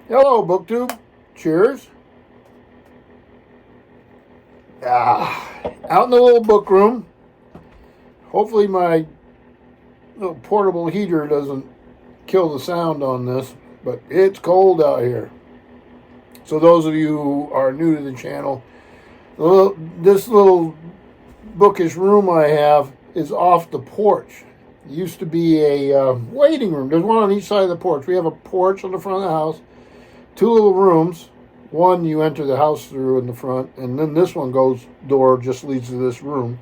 Hello, BookTube. Cheers. Out in the little book room. Hopefully my little portable heater doesn't kill the sound on this, but it's cold out here. So those of you who are new to the channel, this little bookish room I have is off the porch. It used to be a waiting room. There's one on each side of the porch. We have a porch on the front of the house, two little rooms. One you enter the house through in the front, and then this one door just leads to this room.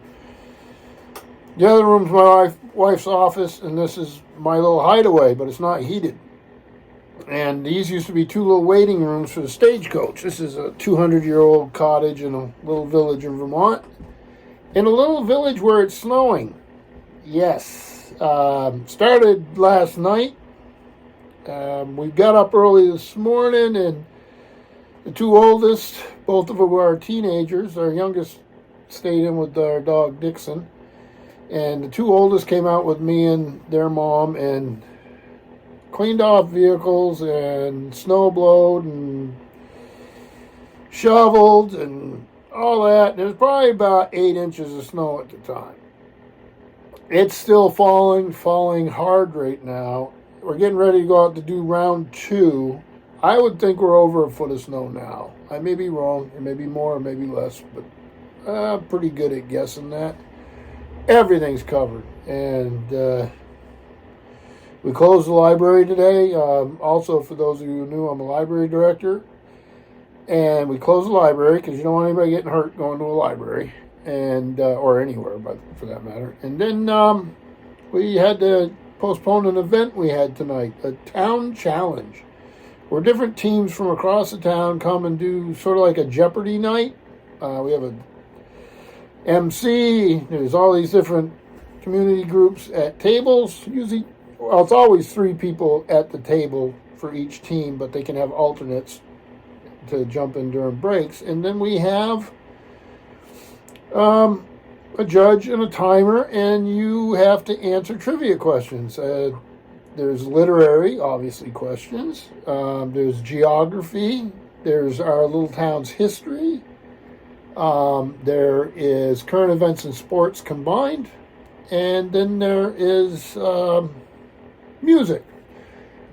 The other room's my wife's office, and this is my little hideaway, but it's not heated. And these used to be two little waiting rooms for the stagecoach. This is a 200-year-old cottage in a little village in Vermont. In a little village where it's snowing. Yes. Started last night. We got up early this morning, and the two oldest, both of them are teenagers. Our youngest stayed in with our dog Dixon. And the two oldest came out with me and their mom and cleaned off vehicles and snow blowed and shoveled and all that. There's probably about 8 inches of snow at the time. It's still falling hard right now. We're getting ready to go out to do round 2. I would think we're over a foot of snow now. I may be wrong. It may be more, or maybe less, but pretty good at guessing that. Everything's covered. And we closed the library today. Also, for those of you who knew, I'm a library director. And we closed the library because you don't want anybody getting hurt going to a library, and or anywhere, but for that matter. And then we had to postpone an event we had tonight, a town challenge, where different teams from across the town come and do sort of like a Jeopardy night. We have a MC. There's all these different community groups at tables. Usually, well, it's always 3 people at the table for each team, but they can have alternates to jump in during breaks. And then we have a judge and a timer, and you have to answer trivia questions. There's literary, obviously, questions. There's geography. There's our little town's history. There is current events and sports combined. And then there is music.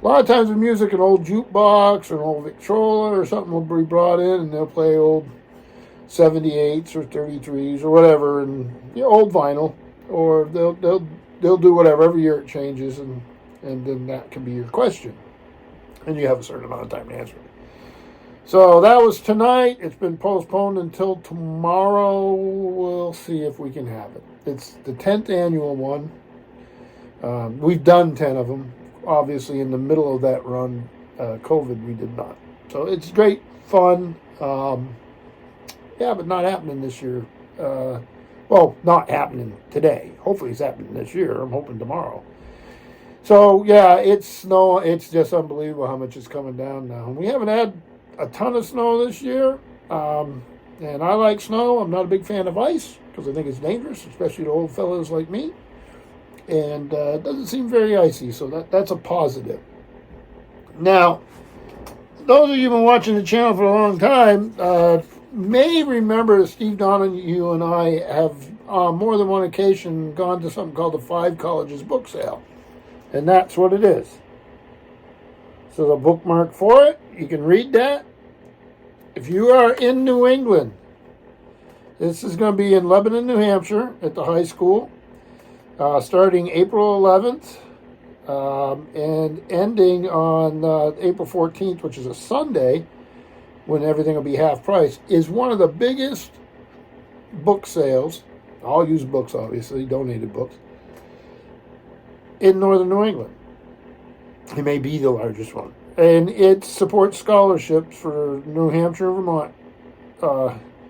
A lot of times with music, an old jukebox or an old Victrola or something will be brought in, and they'll play old 78s or 33s or whatever, and old vinyl. Or they'll do whatever. Every year it changes, and then that can be your question. And you have a certain amount of time to answer it. So that was tonight. It's been postponed until tomorrow. We'll see if we can have it. It's the 10th annual one. We've done 10 of them. Obviously, in the middle of that run, COVID, we did not. So it's great fun. But not happening this year. Well, not happening today. Hopefully it's happening this year. I'm hoping tomorrow. So, yeah, it's snow. It's just unbelievable how much is coming down now. We haven't had a ton of snow this year. And I like snow. I'm not a big fan of ice because I think it's dangerous, especially to old fellas like me. And it doesn't seem very icy, so that's a positive. Now, those of you who've been watching the channel for a long time may remember Steve Donahue and I have on more than one occasion gone to something called the 5 Colleges book sale. And that's what it is. So the bookmark for it, you can read that. If you are in New England, this is going to be in Lebanon, New Hampshire at the high school, starting April 11th and ending on April 14th, which is a Sunday, when everything will be half price, is one of the biggest book sales, all used books obviously, donated books, in northern New England. It may be the largest one. And it supports scholarships for New Hampshire and Vermont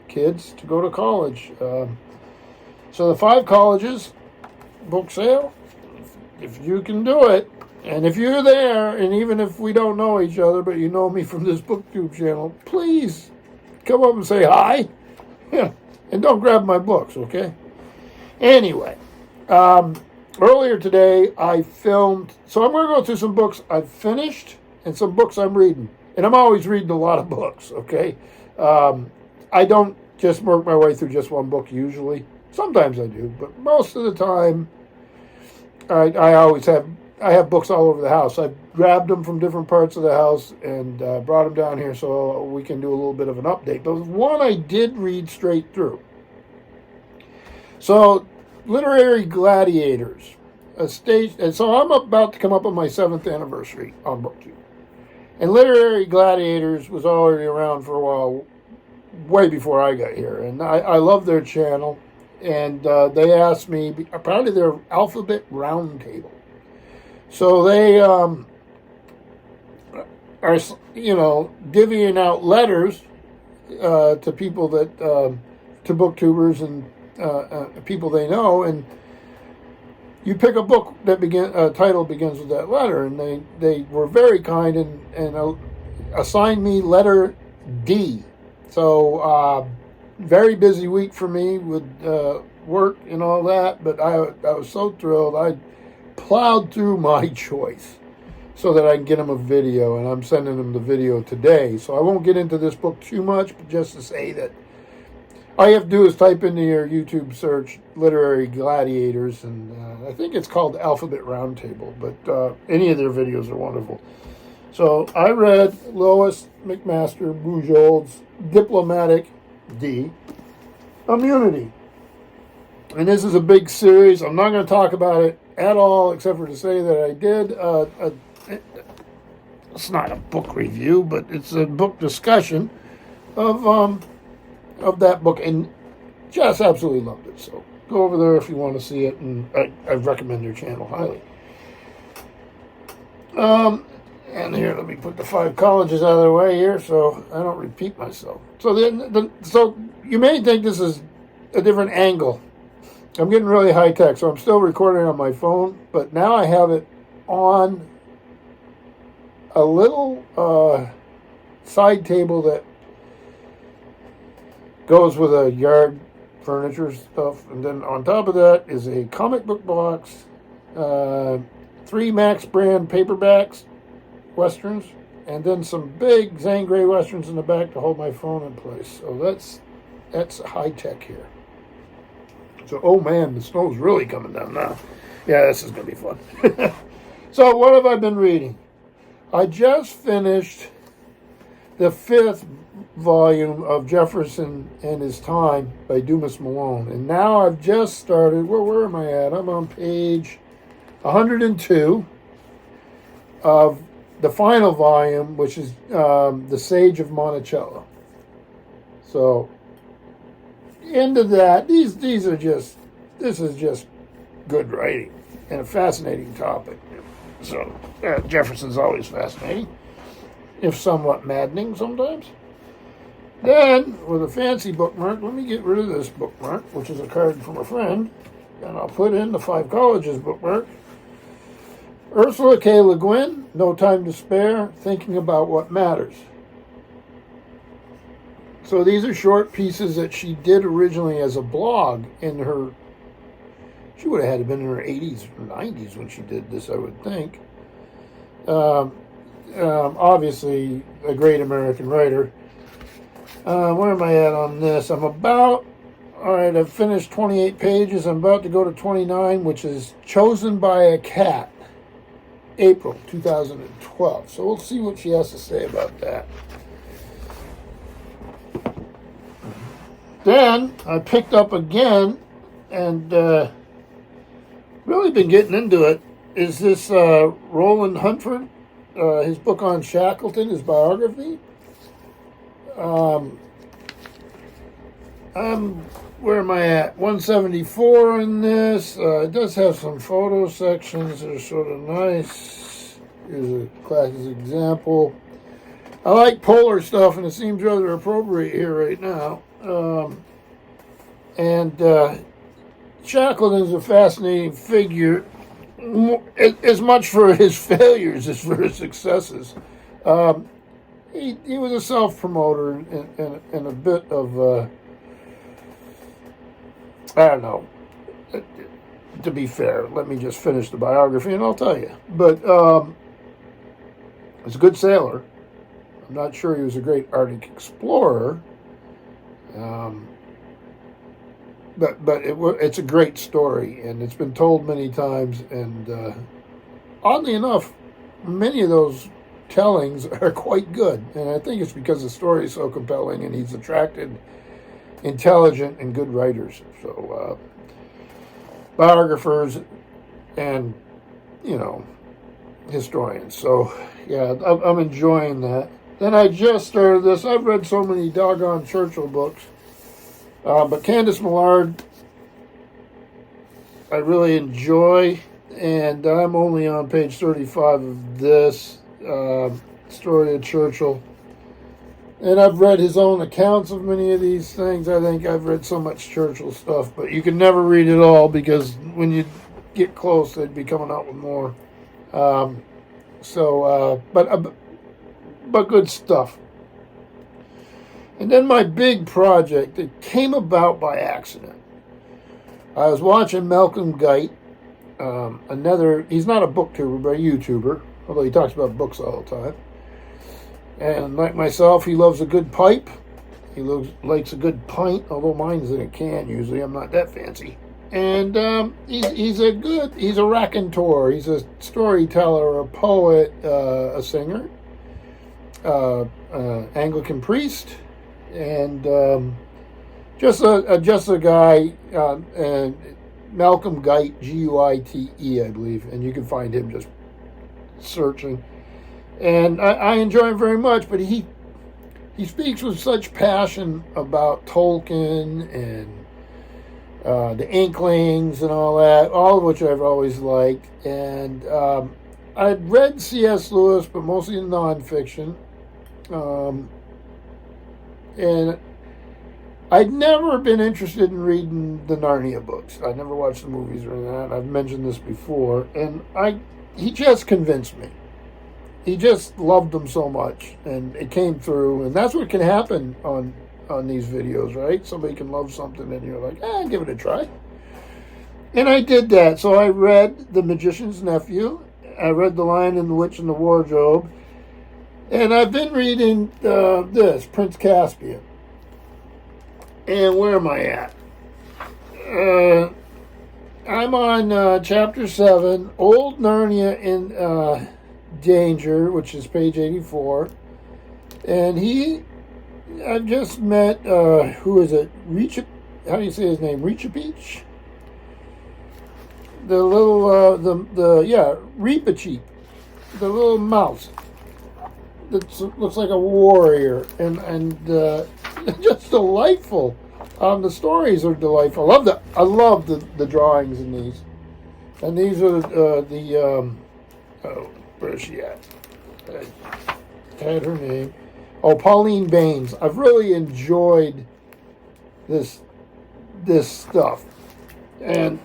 kids to go to college. So the 5 Colleges book sale, if you can do it, and if you're there, and even if we don't know each other, but you know me from this BookTube channel, please come up and say hi. Yeah, and don't grab my books, okay? Anyway, earlier today I filmed, so I'm going to go through some books I've finished and some books I'm reading. And I'm always reading a lot of books, okay? I don't just work my way through just one book usually. Sometimes I do, but most of the time, I have books all over the house. I grabbed them from different parts of the house and brought them down here so we can do a little bit of an update. But one I did read straight through. So, Literary Gladiators, and so I'm about to come up on my 7th anniversary on BookTube. And Literary Gladiators was already around for a while, way before I got here. And I love their channel. And they asked me, apparently they're Alphabet Roundtable. So they are, divvying out letters to people that, to booktubers and people they know. And you pick a book that title begins with that letter. And they were very kind and assigned me letter D. So, very busy week for me with work and all that, but I was so thrilled. I plowed through my choice so that I can get them a video, and I'm sending them the video today. So I won't get into this book too much, but just to say that all you have to do is type into your YouTube search Literary Gladiators, and I think it's called Alphabet Roundtable, but any of their videos are wonderful. So I read Lois McMaster Bujold's Diplomatic D, Immunity. And this is a big series. I'm not going to talk about it at all, except for to say that I did. It's not a book review, but it's a book discussion of that book, and just absolutely loved it. So go over there if you want to see it, and I recommend their channel highly. And here, let me put the 5 colleges out of the way here so I don't repeat myself. So so you may think this is a different angle. I'm getting really high tech, so I'm still recording on my phone, but now I have it on a little side table that goes with a yard furniture stuff, and then on top of that is a comic book box, 3 Max brand paperbacks, Westerns, and then some big Zane Grey Westerns in the back to hold my phone in place. So that's high tech here. So, oh man, the snow's really coming down now. Yeah, this is going to be fun. So, what have I been reading? I just finished the 5th volume of Jefferson and His Time by Dumas Malone. And now I've just started, where am I at? I'm on page 102 of the final volume, which is The Sage of Monticello. So, into that, this is just good writing and a fascinating topic. So, Jefferson's always fascinating, if somewhat maddening sometimes. Then, with a fancy bookmark, let me get rid of this bookmark, which is a card from a friend, and I'll put in the 5 colleges bookmark. Ursula K. Le Guin, No Time to Spare, Thinking About What Matters. So these are short pieces that she did originally as a blog in her, she would have had to been in her 80s or 90s when she did this, I would think. Obviously, a great American writer. Where am I at on this? I've finished 28 pages. I'm about to go to 29, which is Chosen by a Cat, April 2012. So we'll see what she has to say about that. Then I picked up again and really been getting into it. Is this Roland Huntford, his book on Shackleton, his biography. Where am I at? 174 in this. It does have some photo sections that are sort of nice. Here's a classic example. I like polar stuff, and it seems rather appropriate here right now. Shackleton is a fascinating figure, as much for his failures as for his successes. He was a self-promoter and a bit of, I don't know. To be fair, let me just finish the biography and I'll tell you. But he's a good sailor. I'm not sure he was a great Arctic explorer, but it's a great story, and it's been told many times. And oddly enough, many of those tellings are quite good, and I think it's because the story is so compelling, and he's attracted intelligent and good writers. So biographers and historians. So yeah, I'm enjoying that. Then I just started this. I've read so many doggone Churchill books, but Candace Millard I really enjoy, and I'm only on page 35 of this story of Churchill. And I've read his own accounts of many of these things. I think I've read so much Churchill stuff, but you can never read it all, because when you get close, they'd be coming out with more. But good stuff. And then my big project, it came about by accident. I was watching Malcolm Guite, he's not a booktuber, but a YouTuber, although he talks about books all the time. And like myself, he loves a good pipe. He likes a good pint, although mine's in a can usually. I'm not that fancy. And he's a raconteur. He's a storyteller, a poet, a singer, Anglican priest, and just a guy. And Malcolm Guite, Guite, I believe, and you can find him just searching. And I enjoy him very much, but he speaks with such passion about Tolkien and the Inklings and all that, all of which I've always liked. And I'd read C.S. Lewis, but mostly in nonfiction. And I'd never been interested in reading the Narnia books. I never watched the movies or that. I've mentioned this before. And he just convinced me. He just loved them so much, and it came through. And that's what can happen on these videos, right? Somebody can love something, and you're like, give it a try. And I did that. So I read The Magician's Nephew. I read The Lion and the Witch and the Wardrobe. And I've been reading this, Prince Caspian. And where am I at? I'm on chapter 7, Old Narnia in Danger, which is page 84. And I've just met, who is it? How do you say his name? Reechapeach? The little, Reepacheep. The little mouse that looks like a warrior. And just delightful. The stories are delightful. I love the drawings in these. And these are where is she at? I had her name. Oh, Pauline Baines. I've really enjoyed this stuff, and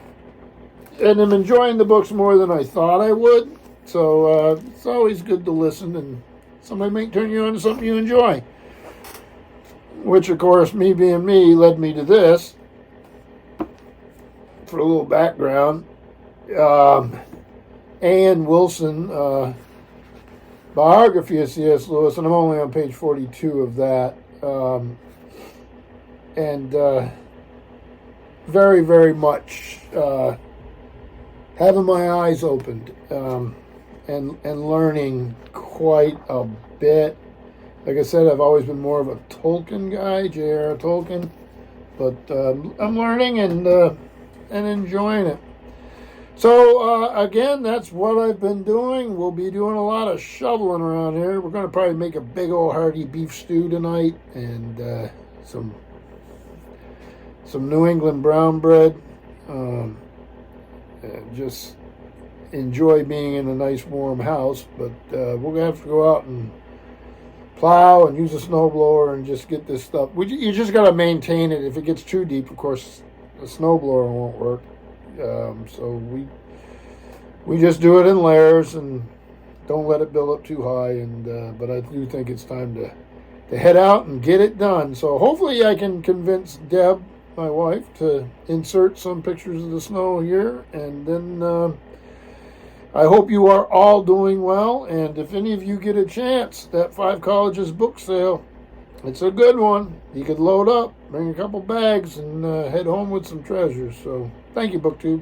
I'm enjoying the books more than I thought I would. So it's always good to listen, and somebody may turn you on to something you enjoy. Which, of course, me being me, led me to this. For a little background, Ann Wilson, biography of C.S. Lewis, and I'm only on page 42 of that. Very, very much having my eyes opened and learning quite a bit. Like I said, I've always been more of a Tolkien guy, J.R.R. Tolkien, but I'm learning and enjoying it. So, again, that's what I've been doing. We'll be doing a lot of shoveling around here. We're going to probably make a big old hearty beef stew tonight, and some New England brown bread. And just enjoy being in a nice warm house, but we're going to have to go out and plow and use a snowblower and just get this stuff. You just got to maintain it. If it gets too deep, of course, the snowblower won't work. So we just do it in layers and don't let it build up too high. And but I do think it's time to head out and get it done. So hopefully I can convince Deb, my wife, to insert some pictures of the snow here, and then I hope you are all doing well, and if any of you get a chance, that Five Colleges book sale, it's a good one. You could load up, bring a couple bags, and head home with some treasures. So thank you, BookTube.